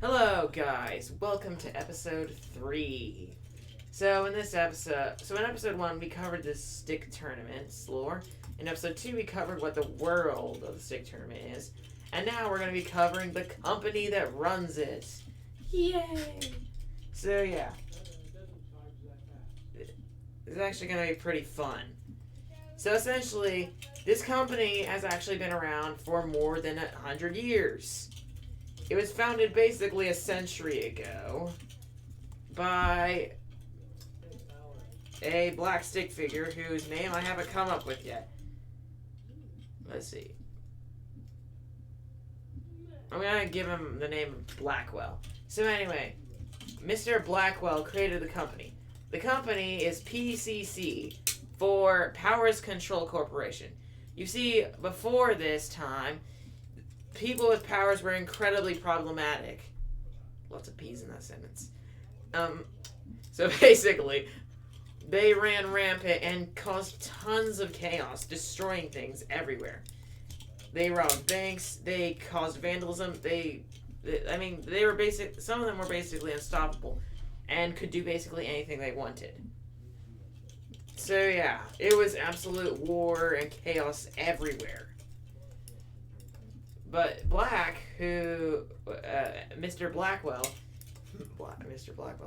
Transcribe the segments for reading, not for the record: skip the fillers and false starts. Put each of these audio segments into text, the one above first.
Hello, guys. Welcome to episode 3. In episode 1, we covered the stick tournament's lore. In episode 2, we covered what the world of the stick tournament is. And now we're going to be covering the company that runs it. Yay! So, yeah. It's actually going to be pretty fun. So, essentially, this company has actually been around for more than 100 years. It was founded basically a century ago by a black stick figure whose name I haven't come up with yet. Let's see. I'm gonna give him the name of Blackwell. So anyway, Mr. Blackwell created the company. The company is PCC, for Powers Control Corporation. You see, before this time, people with powers were incredibly problematic. Lots of P's in that sentence. So basically, they ran rampant and caused tons of chaos, destroying things everywhere. They robbed banks, they caused vandalism, they were some of them were basically unstoppable and could do basically anything they wanted. So yeah, it was absolute war and chaos everywhere. But Mr. Blackwell,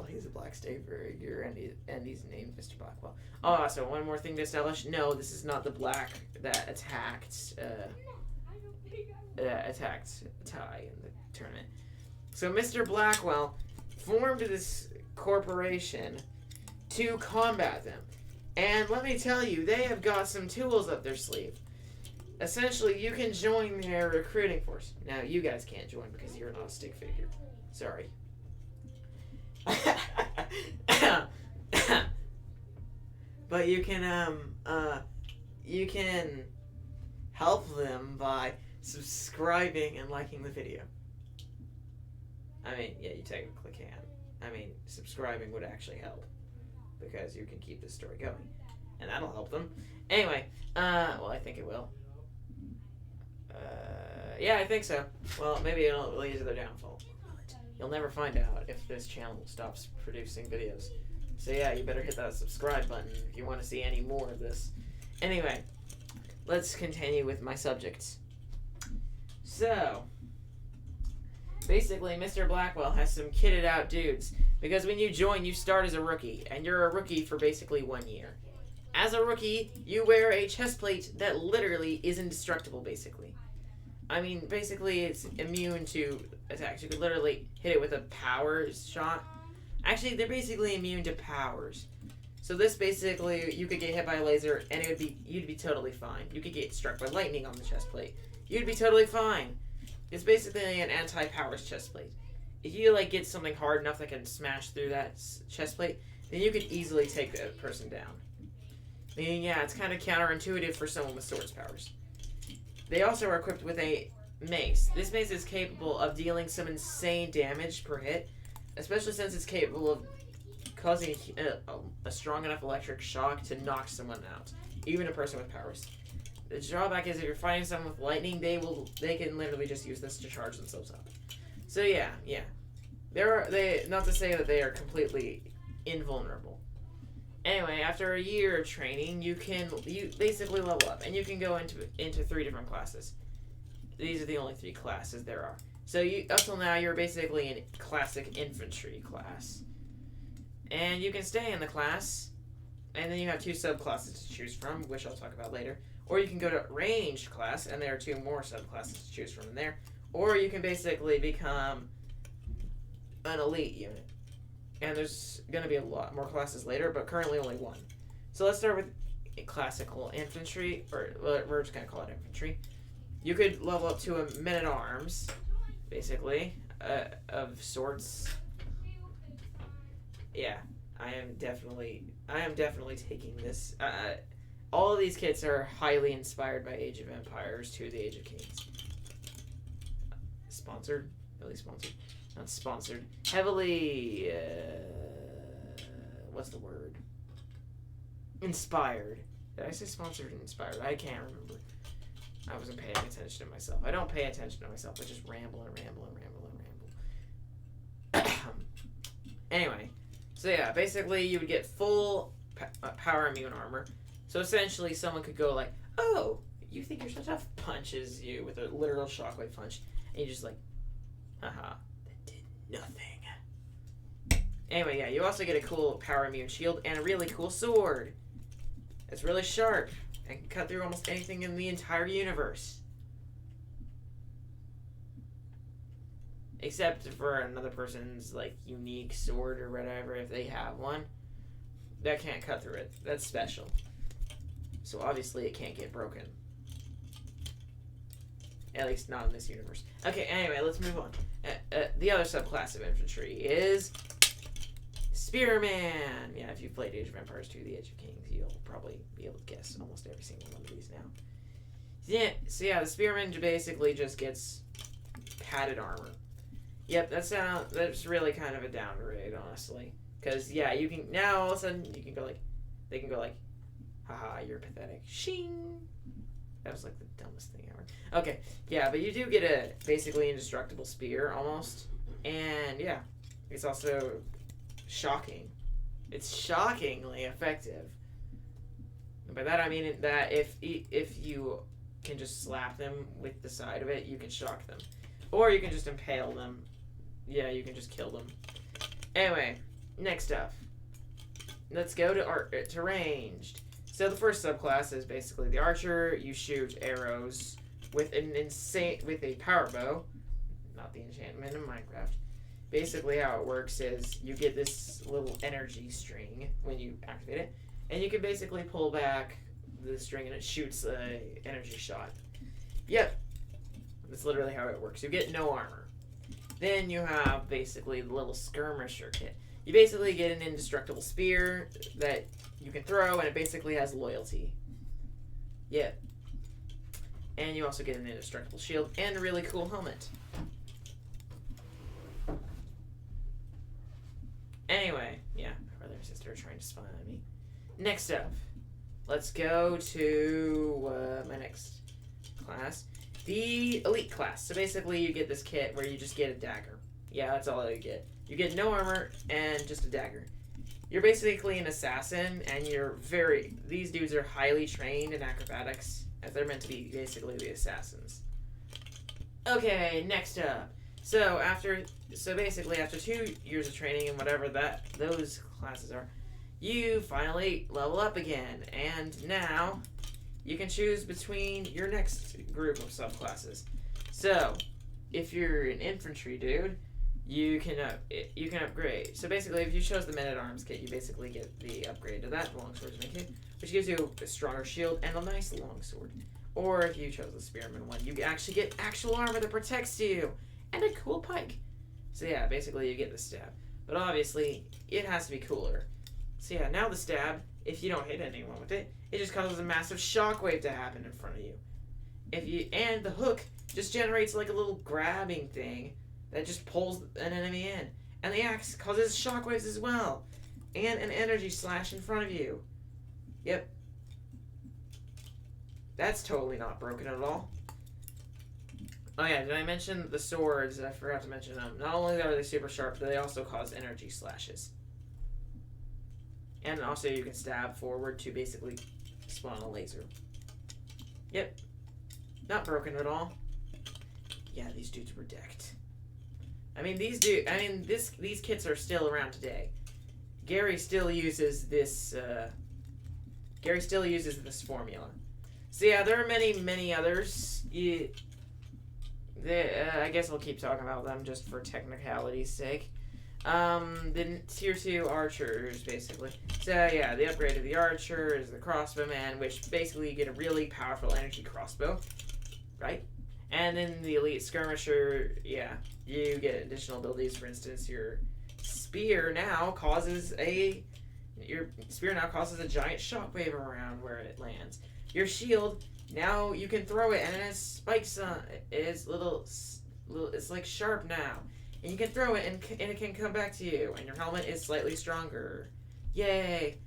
he's a black state figure, and he's named Mr. Blackwell. Oh, so one more thing to establish: no, this is not the black that attacked Ty in the tournament. So Mr. Blackwell formed this corporation to combat them, and let me tell you, they have got some tools up their sleeve. Essentially, you can join their recruiting force. Now, you guys can't join because you're not a stick figure. Sorry. But you can help them by subscribing and liking the video. I mean, yeah, you technically can. I mean, subscribing would actually help because you can keep this story going, and that'll help them. Anyway, well, I think it will. Yeah, I think so. Well, maybe it'll lead to their downfall. You'll never find out if this channel stops producing videos. So yeah, you better hit that subscribe button if you want to see any more of this. Anyway, let's continue with my subjects. So, basically, Mr. Blackwell has some kitted out dudes. Because when you join, you start as a rookie. And you're a rookie for basically 1 year. As a rookie, you wear a chest plate that literally is indestructible, basically. I mean, basically, it's immune to attacks. You could literally hit it with a power shot. Actually, they're basically immune to powers. So this basically, you could get hit by a laser, and you'd be totally fine. You could get struck by lightning on the chest plate. You'd be totally fine. It's basically an anti-powers chest plate. If you, get something hard enough that can smash through that chest plate, then you could easily take that person down. I mean, yeah, it's kind of counterintuitive for someone with swords powers. They also are equipped with a mace. This mace is capable of dealing some insane damage per hit, especially since it's capable of causing a strong enough electric shock to knock someone out, even a person with powers. The drawback is if you're fighting someone with lightning, they can literally just use this to charge themselves up. So yeah. Not to say that they are completely invulnerable. Anyway, after a year of training, you basically level up, and you can go into 3 different classes. These are the only 3 classes there are. So up till now, you're basically in classic infantry class, and you can stay in the class, and then you have 2 subclasses to choose from, which I'll talk about later. Or you can go to ranged class, and there are 2 more subclasses to choose from in there. Or you can basically become an elite unit. And there's going to be a lot more classes later, but currently only 1. So let's start with classical infantry, or we're just going to call it infantry. You could level up to a men-at-arms, basically, of sorts. Yeah, I am definitely taking this. All of these kits are highly inspired by Age of Empires to the Age of Kings. Sponsored? Really sponsored? Not sponsored. Heavily, what's the word? Inspired. Did I say sponsored or inspired? I can't remember. I wasn't paying attention to myself. I don't pay attention to myself. I just ramble and ramble and ramble and ramble. Anyway, so yeah, basically you would get full power immune armor. So essentially, someone could go like, "Oh, you think you're so tough?" Punches you with a literal shockwave punch, and you just like, haha, that did nothing. Anyway, yeah, you also get a cool power immune shield and a really cool sword. It's really sharp and can cut through almost anything in the entire universe. Except for another person's, like, unique sword or whatever, if they have one. That can't cut through it. That's special. So obviously it can't get broken. At least not in this universe. Okay, anyway, let's move on. The other subclass of infantry is Spearman. Yeah, if you've played Age of Empires 2, The Age of Kings, you'll probably be able to guess almost every single one of these now. Yeah, so yeah, the Spearman basically just gets padded armor. Yep, that's really kind of a downgrade, honestly. Because, yeah, you can, now all of a sudden, you can go like, they can go like, haha, you're pathetic. Shing! That was like the dumbest thing ever. Okay, yeah, but you do get a basically indestructible spear, almost. And, yeah, it's also shocking. It's shockingly effective. And by that I mean that if you can just slap them with the side of it, you can shock them. Or you can just impale them. Yeah, you can just kill them. Anyway, next up. Let's go to ranged. So the first subclass is basically the archer. You shoot arrows with a power bow. Not the enchantment in Minecraft. Basically how it works is you get this little energy string when you activate it. And you can basically pull back the string and it shoots an energy shot. Yep. That's literally how it works. You get no armor. Then you have basically the little skirmisher kit. You basically get an indestructible spear that you can throw, and it basically has loyalty. Yeah. And you also get an indestructible shield and a really cool helmet. Anyway, yeah, my brother and sister are trying to spy on me. Next up, let's go to my next class. The elite class. So basically you get this kit where you just get a dagger. Yeah, that's all you get. You get no armor and just a dagger. You're basically an assassin, and these dudes are highly trained in acrobatics, as they're meant to be basically the assassins. Okay, next up. So basically after 2 years of training and whatever those classes are, you finally level up again, and now you can choose between your next group of subclasses. So, if you're an infantry dude, you can upgrade. So basically, if you chose the Men-at-Arms kit, you basically get the upgrade to that longswordsman kit, which gives you a stronger shield and a nice longsword. Or if you chose the spearman one, you actually get actual armor that protects you and a cool pike. So yeah, basically you get the stab. But obviously, it has to be cooler. So yeah, now the stab, if you don't hit anyone with it, it just causes a massive shockwave to happen in front of you. And the hook just generates like a little grabbing thing that just pulls an enemy in. And the axe causes shockwaves as well. And an energy slash in front of you. Yep. That's totally not broken at all. Oh yeah, did I mention the swords? I forgot to mention them. Not only are they super sharp, but they also cause energy slashes. And also you can stab forward to basically spawn a laser. Yep. Not broken at all. Yeah, these dudes were decked. I mean, these kits are still around today. Gary still uses this formula. So yeah, there are many others. I guess I'll keep talking about them just for technicality's sake. The tier 2 archers, basically. So yeah, the upgrade of the archer is the crossbowman, which basically you get a really powerful energy crossbow, right? And then the elite skirmisher, yeah, you get additional abilities. For instance, your spear now causes a giant shockwave around where it lands. Your shield, now you can throw it and it has spikes on it. It's it's like sharp now. And you can throw it and it can come back to you. And your helmet is slightly stronger. Yay!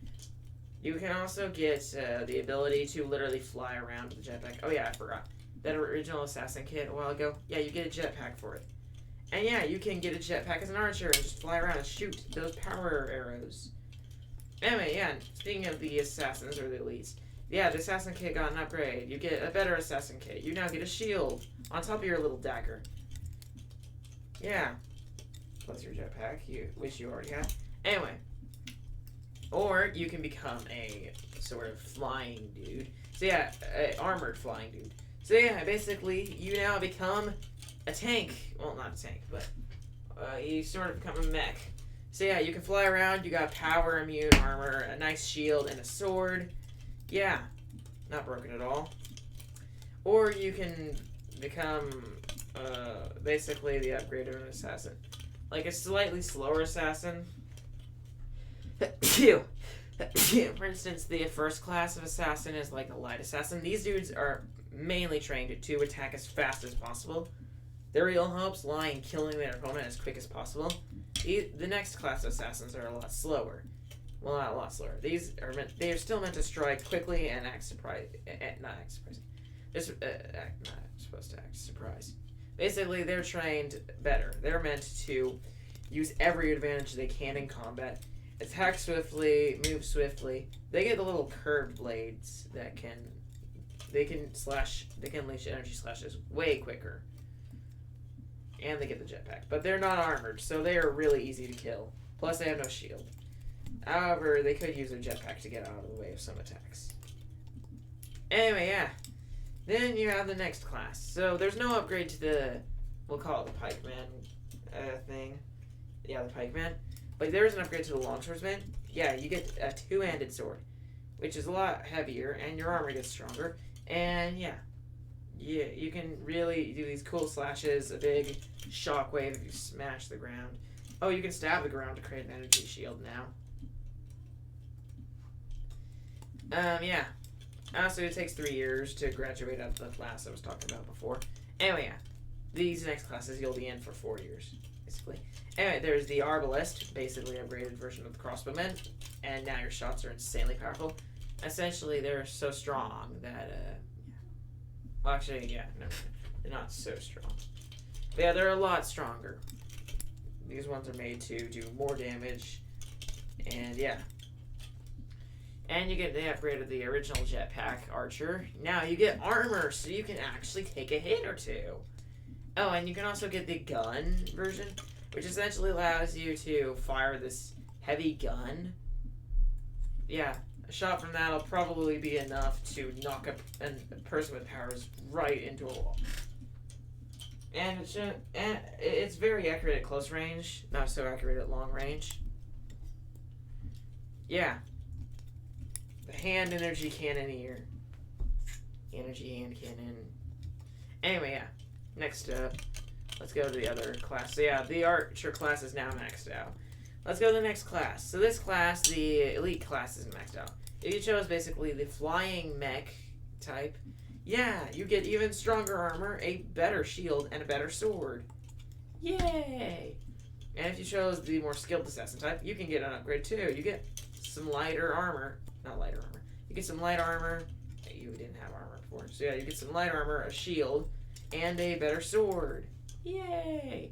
You can also get the ability to literally fly around with the jetpack. Oh yeah, I forgot. That original assassin kit a while ago. Yeah, you get a jetpack for it. And yeah, you can get a jetpack as an archer and just fly around and shoot those power arrows. Anyway, yeah, speaking of the assassins or the elites, yeah, the assassin kit got an upgrade. You get a better assassin kit. You now get a shield on top of your little dagger. Yeah. Plus your jetpack, which you already have. Anyway. Or you can become a sort of flying dude. So yeah, armored flying dude. So yeah, basically, you now become a tank. Well, not a tank, but you sort of become a mech. So yeah, you can fly around, you got power, immune, armor, a nice shield, and a sword. Yeah, not broken at all. Or you can become, basically the upgrade of an assassin. Like a slightly slower assassin. For instance, the first class of assassin is like a light assassin. These dudes are mainly trained to attack as fast as possible. Their real hopes lie in killing their opponent as quick as possible. The next class of assassins are a lot slower. Well, not a lot slower. They are still meant to strike quickly and act surprised. Not act surprising. Not supposed to act surprised. Basically, they're trained better. They're meant to use every advantage they can in combat. Attack swiftly, move swiftly. They get the little curved blades that can unleash energy slashes way quicker. And they get the jetpack. But they're not armored, so they are really easy to kill. Plus they have no shield. However, they could use their jetpack to get out of the way of some attacks. Anyway, yeah. Then you have the next class. So there's no upgrade to the, we'll call it the pikeman thing. Yeah, the pikeman. But there is an upgrade to the longswordsman. Yeah, you get a two-handed sword, which is a lot heavier, and your armor gets stronger. And yeah, you can really do these cool slashes, a big shockwave if you smash the ground. Oh, you can stab the ground to create an energy shield now. Yeah. So it takes 3 years to graduate out of the class I was talking about before. Anyway, yeah. These next classes you'll be in for 4 years, basically. Anyway, there's the Arbalest, basically an upgraded version of the crossbowmen, and now your shots are insanely powerful. Essentially, they're so strong that, well, actually, yeah, no, they're not so strong. But yeah, they're a lot stronger. These ones are made to do more damage, and yeah. And you get the upgrade of the original jetpack archer. Now you get armor, so you can actually take a hit or two. Oh, and you can also get the gun version, which essentially allows you to fire this heavy gun. Yeah, a shot from that will probably be enough to knock a person with powers right into a wall. And it's very accurate at close range, not so accurate at long range. Yeah. The hand energy cannoneer. Energy hand cannon. Anyway, yeah. Next up, let's go to the other class. So yeah, the archer class is now maxed out. Let's go to the next class. So this class, the elite class, isn't maxed out. If you chose basically the flying mech type, yeah, you get even stronger armor, a better shield, and a better sword. Yay! And if you chose the more skilled assassin type, you can get an upgrade too. You get some lighter armor. Not lighter armor. You get some light armor. You didn't have armor before. So yeah, you get some light armor, a shield, and a better sword. Yay!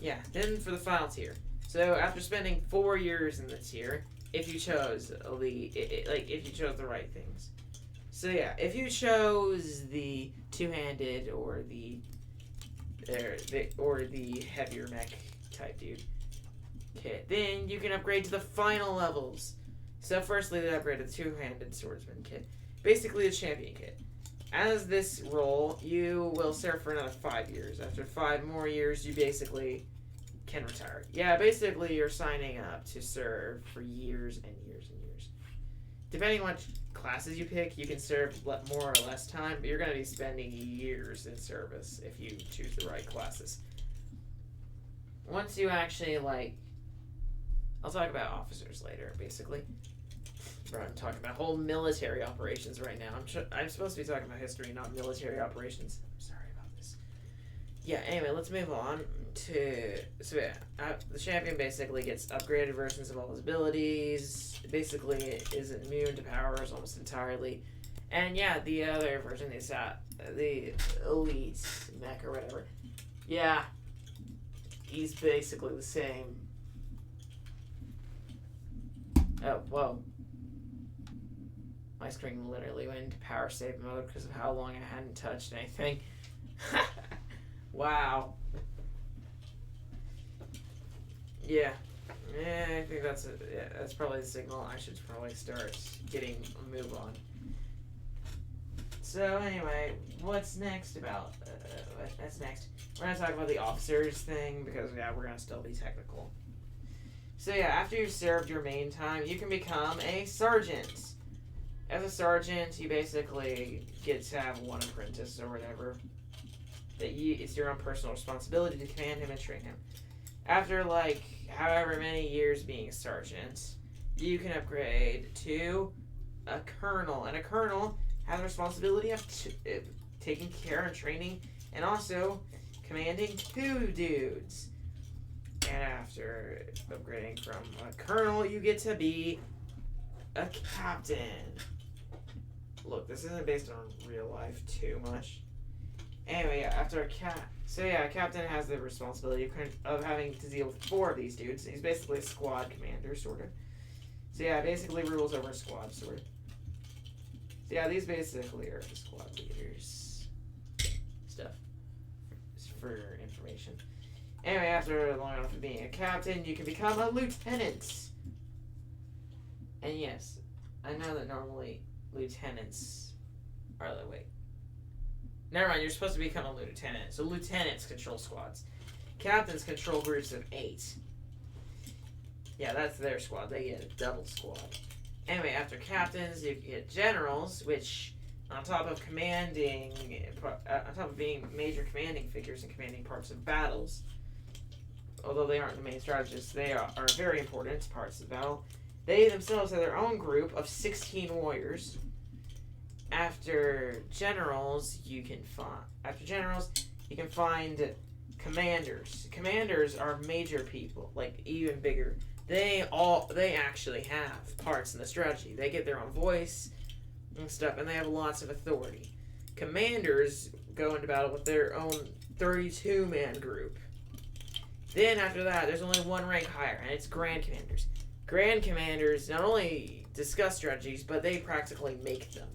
Yeah, then for the final tier. So after spending 4 years in the tier, if you chose if you chose the right things. So yeah, if you chose the two-handed or the heavier mech type dude kit, then you can upgrade to the final levels. So firstly, they upgraded the two-handed swordsman kit, basically the champion kit. As this role, you will serve for another 5 years. After 5 more years, you basically can retire. Yeah, basically you're signing up to serve for years and years and years. Depending on what classes you pick, you can serve more or less time, but you're going to be spending years in service if you choose the right classes. Once you actually, I'll talk about officers later, basically. I'm talking about whole military operations right now. I'm supposed to be talking about history, not military operations. I'm sorry about this. Yeah, anyway, let's move on to... So yeah, the champion basically gets upgraded versions of all his abilities. Basically, is immune to powers almost entirely. And yeah, the other version is the elite mech or whatever. Yeah, he's basically the same. Oh, whoa. My screen literally went into power save mode because of how long I hadn't touched anything. Wow. Yeah. Yeah, I think that's that's probably the signal. I should probably start getting a move on. So anyway, what's next about? What's next? We're gonna talk about the officers thing because yeah, we're gonna still be technical. So yeah, after you've served your main time, you can become a sergeant. As a sergeant, you basically get to have one apprentice or whatever. It's your own personal responsibility to command him and train him. After like however many years being a sergeant, you can upgrade to a colonel, and a colonel has the responsibility of taking care and training, and also commanding 2 dudes. And after upgrading from a colonel, you get to be a captain. Look, this isn't based on real life too much. Anyway, yeah, after a captain has the responsibility of having to deal with 4 of these dudes. He's basically a squad commander, sort of. So yeah, basically rules over a squad, sort of. So yeah, these basically are the squad leaders. Stuff. Just for your information. Anyway, after long enough of being a captain, you can become a lieutenant. And yes, I know that normally lieutenants are the way. Never mind, you're supposed to become a lieutenant. So lieutenants control squads. Captains control groups of 8. Yeah, that's their squad. They get a double squad. Anyway, after captains, you get generals, which on top of commanding, on top of being major commanding figures and commanding parts of battles, although they aren't the main strategists, they are very important parts of the battle. They themselves have their own group of 16 warriors. After generals, you can find commanders. Commanders are major people, like even bigger. They actually have parts in the strategy. They get their own voice and stuff, and they have lots of authority. Commanders go into battle with their own 32-man group. Then after that, there's only one rank higher, and it's Grand Commanders. Grand Commanders not only discuss strategies, but they practically make them.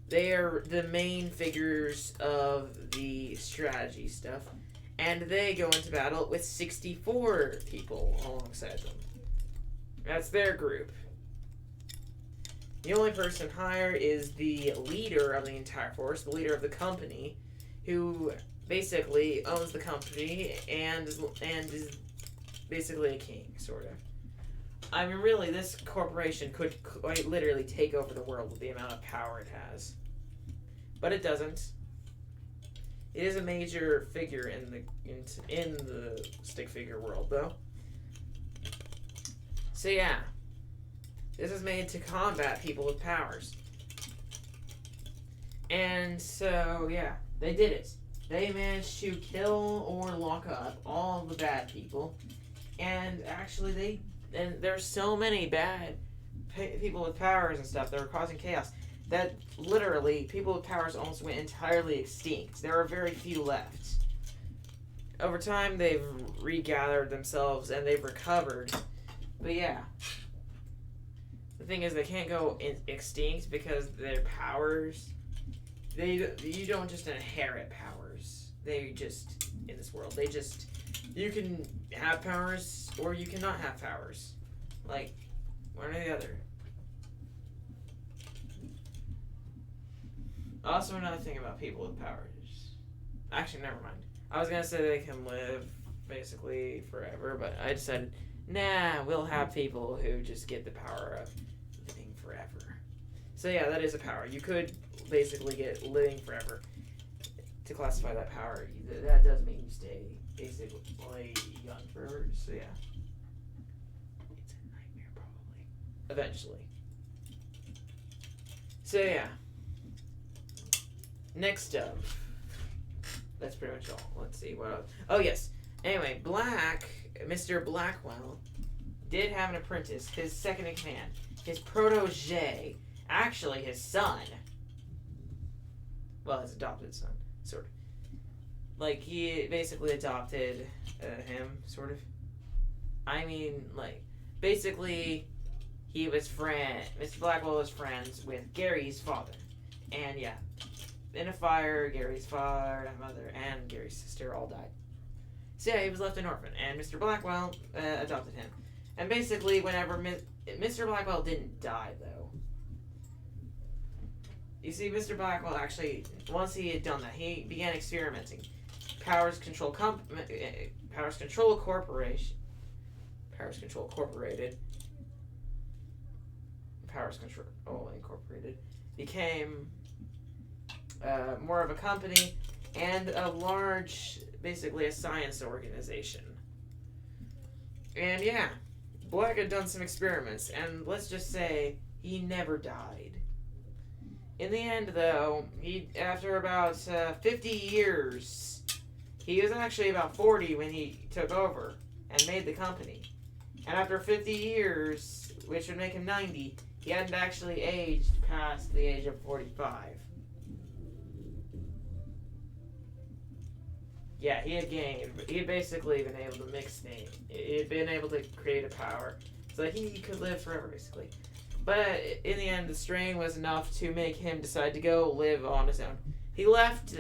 They are the main figures of the strategy stuff, and they go into battle with 64 people alongside them. That's their group. The only person higher is the leader of the entire force, the leader of the company, who basically owns the company and is basically a king, sort of. I mean, really, this corporation could quite literally take over the world with the amount of power it has. But it doesn't. It is a major figure in the stick figure world, though. So yeah, this is made to combat people with powers. And so yeah, they did it. They managed to kill or lock up all the bad people, and actually there's so many bad people with powers and stuff that are causing chaos that literally people with powers almost went entirely extinct. There are very few left. Over time, they've regathered themselves and they've recovered. But yeah, the thing is they can't go extinct because their powers, you don't just inherit powers. They just, in this world, you can have powers or you cannot have powers. Like, one or the other. Also, another thing about people with powers. Actually, never mind. I was gonna say they can live basically forever, but I decided, nah, we'll have people who just get the power of living forever. So yeah, that is a power. You could basically get living forever. To classify that power, that does mean you stay basically young forever. So yeah, it's a nightmare probably. Eventually. So yeah. Next up, that's pretty much all. Let's see what else. Oh yes. Anyway, Mr. Blackwell, did have an apprentice, his second in command, his protege, actually his son. Well, his adopted son, sort of. Like he basically adopted him, sort of. I mean, like, basically, Mr. Blackwell was friends with Gary's father. And yeah, in a fire, Gary's father, mother, and Gary's sister all died. So yeah, he was left an orphan, and Mr. Blackwell adopted him. And basically, whenever Mr. Blackwell didn't die, though. You see, Mr. Blackwell actually, once he had done that, he began experimenting. Powers Control Corporated. Powers Control Incorporated became more of a company and a large, basically a science organization. And yeah, Black had done some experiments, and let's just say he never died. In the end, though, after about 50 years, he was actually about 40 when he took over and made the company. And after 50 years, which would make him 90, he hadn't actually aged past the age of 45. Yeah, he had basically been able to mix things. He had been able to create a power so that he could live forever, basically. But in the end, the strain was enough to make him decide to go live on his own. He left,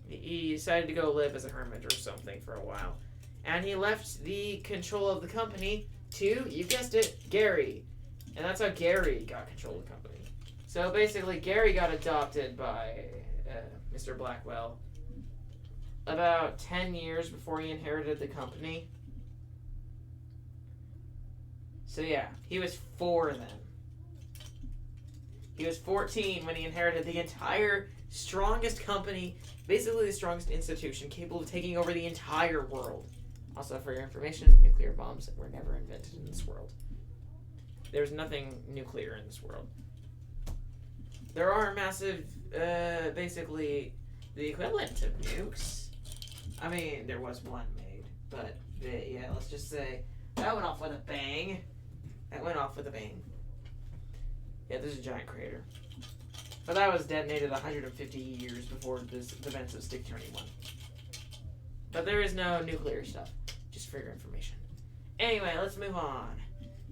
he decided to go live as a hermit or something for a while. And he left the control of the company to, you guessed it, Gary. And that's how Gary got control of the company. So basically, Gary got adopted by Mr. Blackwell about 10 years before he inherited the company. So yeah, he was 4 then. He was 14 when he inherited the entire strongest company, basically the strongest institution capable of taking over the entire world. Also, for your information, nuclear bombs were never invented in this world. There's nothing nuclear in this world. There are massive, basically, the equivalent of nukes. I mean, there was one made, but, yeah, let's just say, that went off with a bang. Yeah, there's a giant crater. But that was detonated 150 years before the events of Stick 21. But there is no nuclear stuff, just for your information. Anyway, let's move on.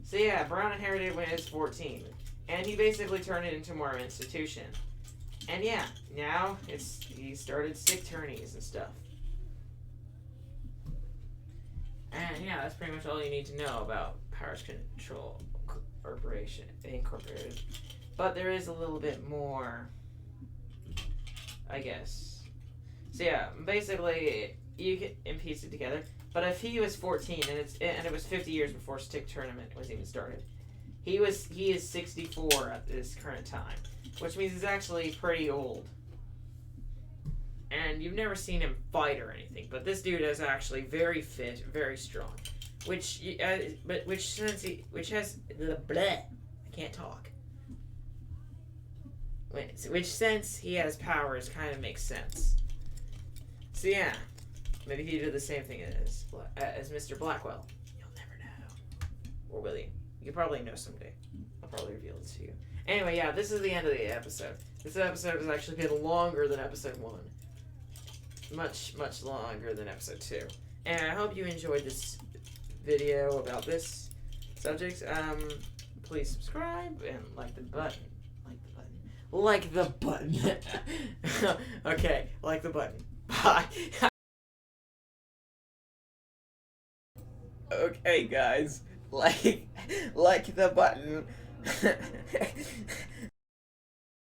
So yeah, Brown inherited when he was 14, and he basically turned it into more of an institution. And yeah, now he started Stick Turnies and stuff. And yeah, that's pretty much all you need to know about Powers Control Corporation Incorporated. But there is a little bit more, I guess. So yeah, basically you can piece it together. But if he was 14 and it was 50 years before Stick Tournament was even started, he is 64 at this current time, which means he's actually pretty old. And you've never seen him fight or anything, but this dude is actually very fit, very strong. Which has the bleh, I can't talk. Which since he has powers kind of makes sense. So yeah, maybe he did the same thing as Mr. Blackwell. You'll never know, or will you? You probably know someday. I'll probably reveal it to you. Anyway, yeah, this is the end of the episode. This episode has actually been longer than episode 1. Much, much longer than episode 2. And I hope you enjoyed this video about this subject. Please subscribe and like the button. Like the button. Okay, like the button. Bye. Okay, guys. Like the button.